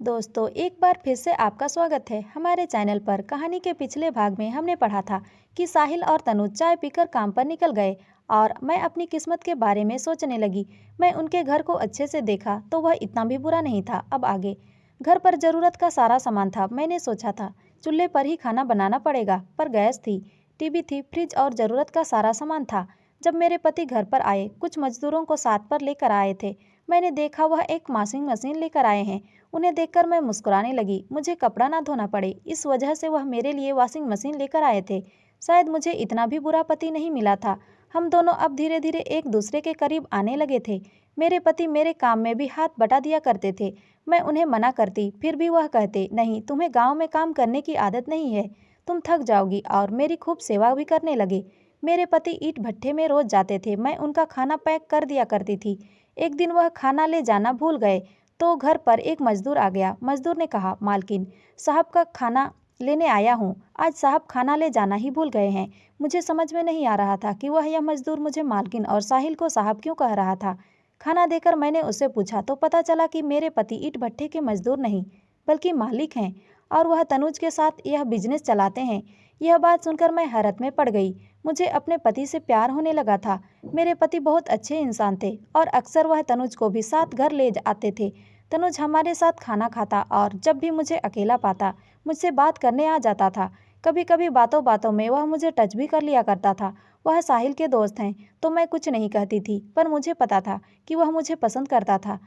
दोस्तों, एक बार फिर से आपका स्वागत है हमारे चैनल पर। कहानी के पिछले भाग में हमने पढ़ा था कि साहिल और तनुज चाय पीकर काम पर निकल गए और मैं अपनी किस्मत के बारे में सोचने लगी। मैं उनके घर को अच्छे से देखा तो वह इतना भी बुरा नहीं था। अब आगे घर पर जरूरत का सारा सामान था। मैंने सोचा था चूल्हे पर ही खाना बनाना पड़ेगा, पर गैस थी, टीवी थी, फ्रिज और जरूरत का सारा सामान था। जब मेरे पति घर पर आए, कुछ मजदूरों को साथ पर लेकर आए थे। मैंने देखा वह एक वॉशिंग मशीन लेकर आए हैं। उन्हें देखकर मैं मुस्कुराने लगी। मुझे कपड़ा ना धोना पड़े, इस वजह से वह मेरे लिए वॉशिंग मशीन लेकर आए थे। शायद मुझे इतना भी बुरा पति नहीं मिला था। हम दोनों अब धीरे धीरे एक दूसरे के करीब आने लगे थे। मेरे पति मेरे काम में भी हाथ बटा दिया करते थे। मैं उन्हें मना करती, फिर भी वह कहते, नहीं, तुम्हें गाँव में काम करने की आदत नहीं है, तुम थक जाओगी, और मेरी खूब सेवा भी करने लगे। मेरे पति ईंट भट्ठे में रोज जाते थे। मैं उनका खाना पैक कर दिया करती थी। एक दिन वह खाना ले जाना भूल गए तो घर पर एक मजदूर आ गया। मजदूर ने कहा, मालकिन साहब का खाना लेने आया हूँ। आज साहब खाना ले जाना ही भूल गए हैं। मुझे समझ में नहीं आ रहा था कि यह मजदूर मुझे मालकिन और साहिल को साहब क्यों कह रहा था। खाना देकर मैंने उससे पूछा तो पता चला कि मेरे पति ईंट भट्ठे के मजदूर नहीं बल्कि मालिक हैं और वह तनुज के साथ यह बिजनेस चलाते हैं। यह बात सुनकर मैं हैरत में पड़ गई। मुझे अपने पति से प्यार होने लगा था। मेरे पति बहुत अच्छे इंसान थे और अक्सर वह तनुज को भी साथ घर ले आते थे। तनुज हमारे साथ खाना खाता और जब भी मुझे अकेला पाता मुझसे बात करने आ जाता था। कभी कभी बातों बातों में वह मुझे टच भी कर लिया करता था। वह साहिल के दोस्त हैं तो मैं कुछ नहीं कहती थी, पर मुझे पता था कि वह मुझे पसंद करता था।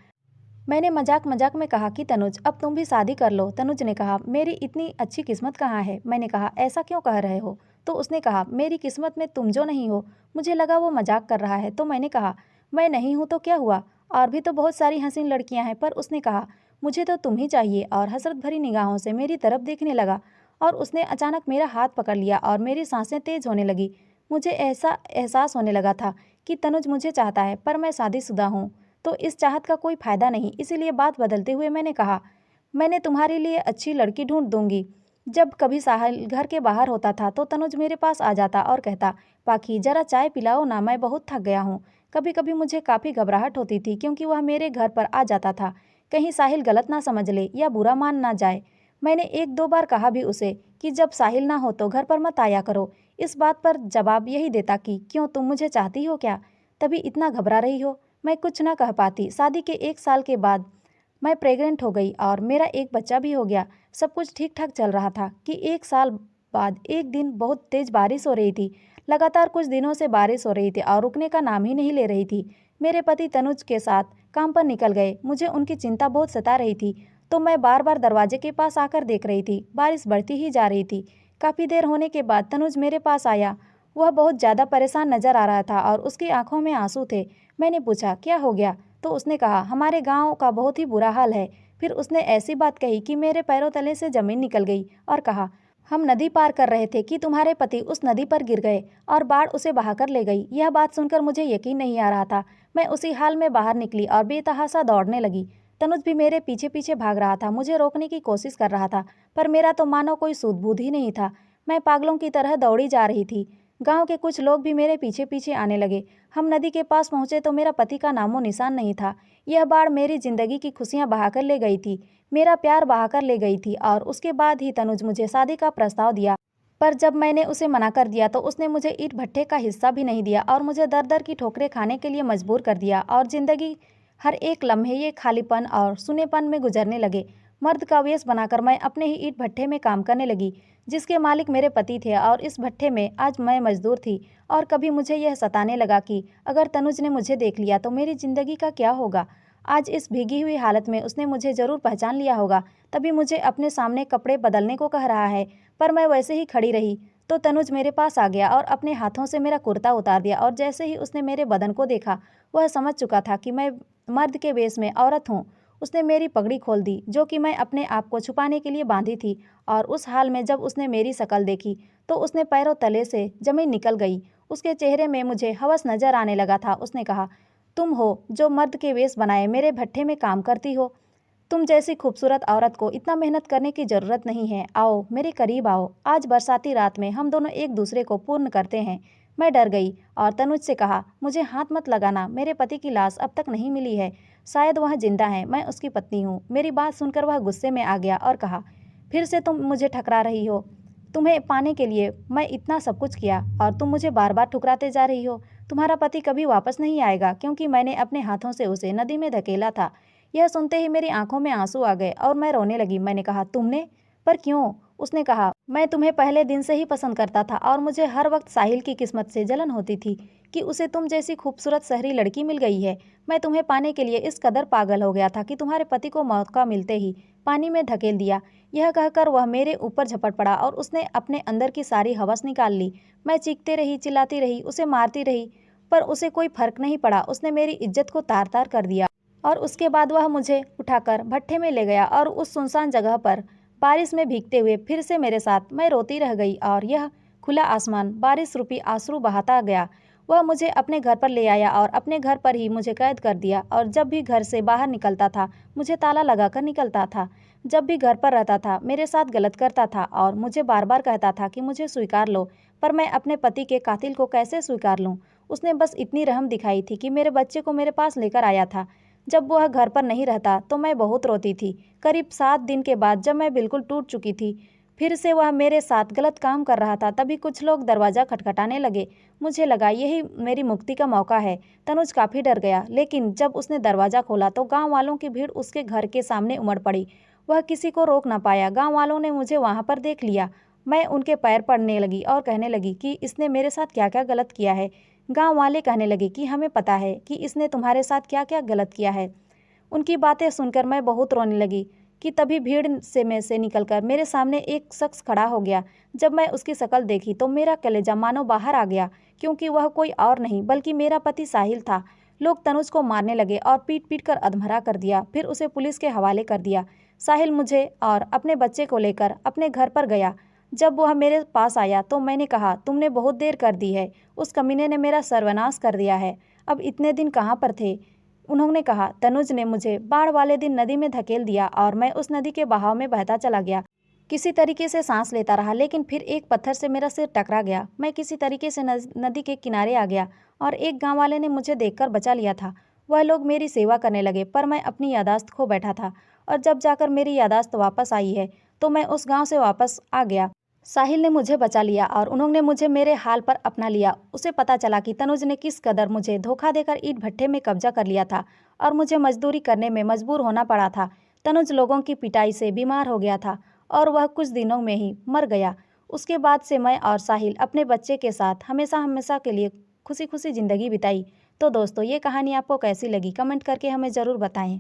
मैंने मजाक मजाक में कहा कि तनुज, अब तुम भी शादी कर लो। तनुज ने कहा, मेरी इतनी अच्छी किस्मत कहाँ है। मैंने कहा, ऐसा क्यों कह रहे हो। तो उसने कहा, मेरी किस्मत में तुम जो नहीं हो। मुझे लगा वो मजाक कर रहा है तो मैंने कहा, मैं नहीं हूँ तो क्या हुआ, और भी तो बहुत सारी हसीन लड़कियां हैं। पर उसने कहा, मुझे तो तुम ही चाहिए, और हसरत भरी निगाहों से मेरी तरफ देखने लगा। और उसने अचानक मेरा हाथ पकड़ लिया और मेरी सांसें तेज होने लगी। मुझे ऐसा एहसास होने लगा था कि तनुज मुझे चाहता है, पर मैं शादीशुदा हूँ तो इस चाहत का कोई फायदा नहीं। इसीलिए बात बदलते हुए मैंने कहा, मैंने तुम्हारे लिए अच्छी लड़की ढूंढ दूंगी। जब कभी साहिल घर के बाहर होता था तो तनुज मेरे पास आ जाता और कहता, पाखी जरा चाय पिलाओ ना, मैं बहुत थक गया हूँ। कभी कभी मुझे काफ़ी घबराहट होती थी क्योंकि वह मेरे घर पर आ जाता था। कहीं साहिल गलत ना समझ ले या बुरा मान ना जाए। मैंने एक दो बार कहा भी उसे कि जब साहिल ना हो तो घर पर मत आया करो। इस बात पर जवाब यही देता कि क्यों, तुम मुझे चाहती हो क्या, तभी इतना घबरा रही हो। मैं कुछ न कह पाती। शादी के 1 साल के बाद मैं प्रेग्नेंट हो गई और मेरा एक बच्चा भी हो गया। सब कुछ ठीक ठाक चल रहा था कि 1 साल बाद एक दिन बहुत तेज बारिश हो रही थी। लगातार कुछ दिनों से बारिश हो रही थी और रुकने का नाम ही नहीं ले रही थी। मेरे पति तनुज के साथ काम पर निकल गए। मुझे उनकी चिंता बहुत सता रही थी तो मैं बार बार दरवाजे के पास आकर देख रही थी। बारिश बढ़ती ही जा रही थी। काफ़ी देर होने के बाद तनुज मेरे पास आया। वह बहुत ज़्यादा परेशान नजर आ रहा था और उसकी आंखों में आंसू थे। मैंने पूछा, क्या हो गया। तो उसने कहा, हमारे गांव का बहुत ही बुरा हाल है। फिर उसने ऐसी बात कही कि मेरे पैरों तले से जमीन निकल गई और कहा, हम नदी पार कर रहे थे कि तुम्हारे पति उस नदी पर गिर गए और बाढ़ उसे बहाकर ले गई। यह बात सुनकर मुझे यकीन नहीं आ रहा था। मैं उसी हाल में बाहर निकली और बेतहाशा दौड़ने लगी। तनुज भी मेरे पीछे पीछे भाग रहा था, मुझे रोकने की कोशिश कर रहा था, पर मेरा तो मानो कोई सूझबूझ ही नहीं था। मैं पागलों की तरह दौड़ी जा रही थी। गांव के कुछ लोग भी मेरे पीछे पीछे आने लगे। हम नदी के पास पहुंचे तो मेरा पति का नामो निशान नहीं था। यह बाढ़ मेरी जिंदगी की खुशियां बहाकर ले गई थी, मेरा प्यार बहाकर ले गई थी। और उसके बाद ही तनुज मुझे शादी का प्रस्ताव दिया, पर जब मैंने उसे मना कर दिया तो उसने मुझे ईंट भट्ठे का हिस्सा भी नहीं दिया और मुझे दर दर की ठोकरें खाने के लिए मजबूर कर दिया। और जिंदगी हर एक लम्हे ये खालीपन और सुनेपन में गुजरने लगे। मर्द का वेश बनाकर मैं अपने ही ईंट भट्ठे में काम करने लगी जिसके मालिक मेरे पति थे, और इस भट्ठे में आज मैं मजदूर थी। और कभी मुझे यह सताने लगा कि अगर तनुज ने मुझे देख लिया तो मेरी जिंदगी का क्या होगा। आज इस भीगी हुई हालत में उसने मुझे जरूर पहचान लिया होगा, तभी मुझे अपने सामने कपड़े बदलने को कह रहा है। पर मैं वैसे ही खड़ी रही तो तनुज मेरे पास आ गया और अपने हाथों से मेरा कुर्ता उतार दिया। और जैसे ही उसने मेरे बदन को देखा वह समझ चुका था कि मैं मर्द के वेश में औरत हूँ। उसने मेरी पगड़ी खोल दी जो कि मैं अपने आप को छुपाने के लिए बांधी थी। और उस हाल में जब उसने मेरी शक्ल देखी तो उसने पैरों तले से जमीन निकल गई। उसके चेहरे में मुझे हवस नजर आने लगा था। उसने कहा, तुम हो जो मर्द के वेश बनाए मेरे भट्ठे में काम करती हो। तुम जैसी खूबसूरत औरत को इतना मेहनत करने की जरूरत नहीं है। आओ मेरे करीब आओ। आज बरसाती रात में हम दोनों एक दूसरे को पूर्ण करते हैं। मैं डर गई और तनुज से कहा, मुझे हाथ मत लगाना, मेरे पति की लाश अब तक नहीं मिली है। शायद वह जिंदा है, मैं उसकी पत्नी हूँ। मेरी बात सुनकर वह गुस्से में आ गया और कहा, फिर से तुम मुझे ठकरा रही हो। तुम्हें पाने के लिए मैं इतना सब कुछ किया और तुम मुझे बार बार ठुकराते जा रही हो। तुम्हारा पति कभी वापस नहीं आएगा, क्योंकि मैंने अपने हाथों से उसे नदी में धकेला था। यह सुनते ही मेरी आंखों में आंसू आ गए और मैं रोने लगी। मैंने कहा, तुमने? पर क्यों? उसने कहा, मैं तुम्हें पहले दिन से ही पसंद करता था और मुझे हर वक्त साहिल की किस्मत से जलन होती थी कि उसे तुम जैसी खूबसूरत शहरी लड़की मिल गई है। मैं तुम्हें पाने के लिए इस कदर पागल हो गया था कि तुम्हारे पति को मौका मिलते ही पानी में धकेल दिया। यह कहकर वह मेरे ऊपर झपट पड़ा और उसने अपने अंदर की सारी हवस निकाल ली। मैं चीखती रही, चिल्लाती रही, उसे मारती रही, पर उसे कोई फर्क नहीं पड़ा। उसने मेरी इज्जत को तार तार कर दिया और उसके बाद वह मुझे उठाकर भट्ठे में ले गया और उस सुनसान जगह पर बारिश में भीगते हुए फिर से मेरे साथ मैं रोती रह गई और यह खुला आसमान बारिश रूपी आंसू बहाता गया। वह मुझे अपने घर पर ले आया और अपने घर पर ही मुझे कैद कर दिया और जब भी घर से बाहर निकलता था मुझे ताला लगाकर निकलता था। जब भी घर पर रहता था मेरे साथ गलत करता था और मुझे बार बार कहता था कि मुझे स्वीकार लो, पर मैं अपने पति के कातिल को कैसे स्वीकार लूं? उसने बस इतनी रहम दिखाई थी कि मेरे बच्चे को मेरे पास लेकर आया था। जब वह घर पर नहीं रहता तो मैं बहुत रोती थी। करीब 7 दिन के बाद जब मैं बिल्कुल टूट चुकी थी, फिर से वह मेरे साथ गलत काम कर रहा था, तभी कुछ लोग दरवाज़ा खटखटाने लगे। मुझे लगा यही मेरी मुक्ति का मौका है। तनुज काफ़ी डर गया, लेकिन जब उसने दरवाज़ा खोला तो गांव वालों की भीड़ उसके घर के सामने उमड़ पड़ी। वह किसी को रोक ना पाया। गांव वालों ने मुझे वहां पर देख लिया। मैं उनके पैर पड़ने लगी और कहने लगी कि इसने मेरे साथ क्या क्या गलत किया है। गांव वाले कहने लगे कि हमें पता है कि इसने तुम्हारे साथ क्या क्या गलत किया है। उनकी बातें सुनकर मैं बहुत रोने लगी कि तभी भीड़ में से निकलकर मेरे सामने एक शख्स खड़ा हो गया। जब मैं उसकी शक्ल देखी तो मेरा कलेजा मानो बाहर आ गया, क्योंकि वह कोई और नहीं बल्कि मेरा पति साहिल था। लोग तनुज को मारने लगे और पीट पीट कर अधमरा कर दिया, फिर उसे पुलिस के हवाले कर दिया। साहिल मुझे और अपने बच्चे को लेकर अपने घर पर गया। जब वह मेरे पास आया तो मैंने कहा, तुमने बहुत देर कर दी है, उस कमीने ने मेरा सर्वनाश कर दिया है। अब इतने दिन कहाँ पर थे? उन्होंने कहा, तनुज ने मुझे बाढ़ वाले दिन नदी में धकेल दिया और मैं उस नदी के बहाव में बहता चला गया। किसी तरीके से सांस लेता रहा, लेकिन फिर एक पत्थर से मेरा सिर टकरा गया। मैं किसी तरीके से नदी के किनारे आ गया और एक गांव वाले ने मुझे देखकर बचा लिया था। वह लोग मेरी सेवा करने लगे, पर मैं अपनी यादाश्त खो बैठा था और जब जाकर मेरी यादाश्त वापस आई है तो मैं उस गाँव से वापस आ गया। साहिल ने मुझे बचा लिया और उन्होंने मुझे मेरे हाल पर अपना लिया। उसे पता चला कि तनुज ने किस कदर मुझे धोखा देकर ईंट भट्ठे में कब्जा कर लिया था और मुझे मजदूरी करने में मजबूर होना पड़ा था। तनुज लोगों की पिटाई से बीमार हो गया था और वह कुछ दिनों में ही मर गया। उसके बाद से मैं और साहिल अपने बच्चे के साथ हमेशा हमेशा के लिए खुशी खुशी ज़िंदगी बिताई। तो दोस्तों, ये कहानी आपको कैसी लगी कमेंट करके हमें ज़रूर बताएं।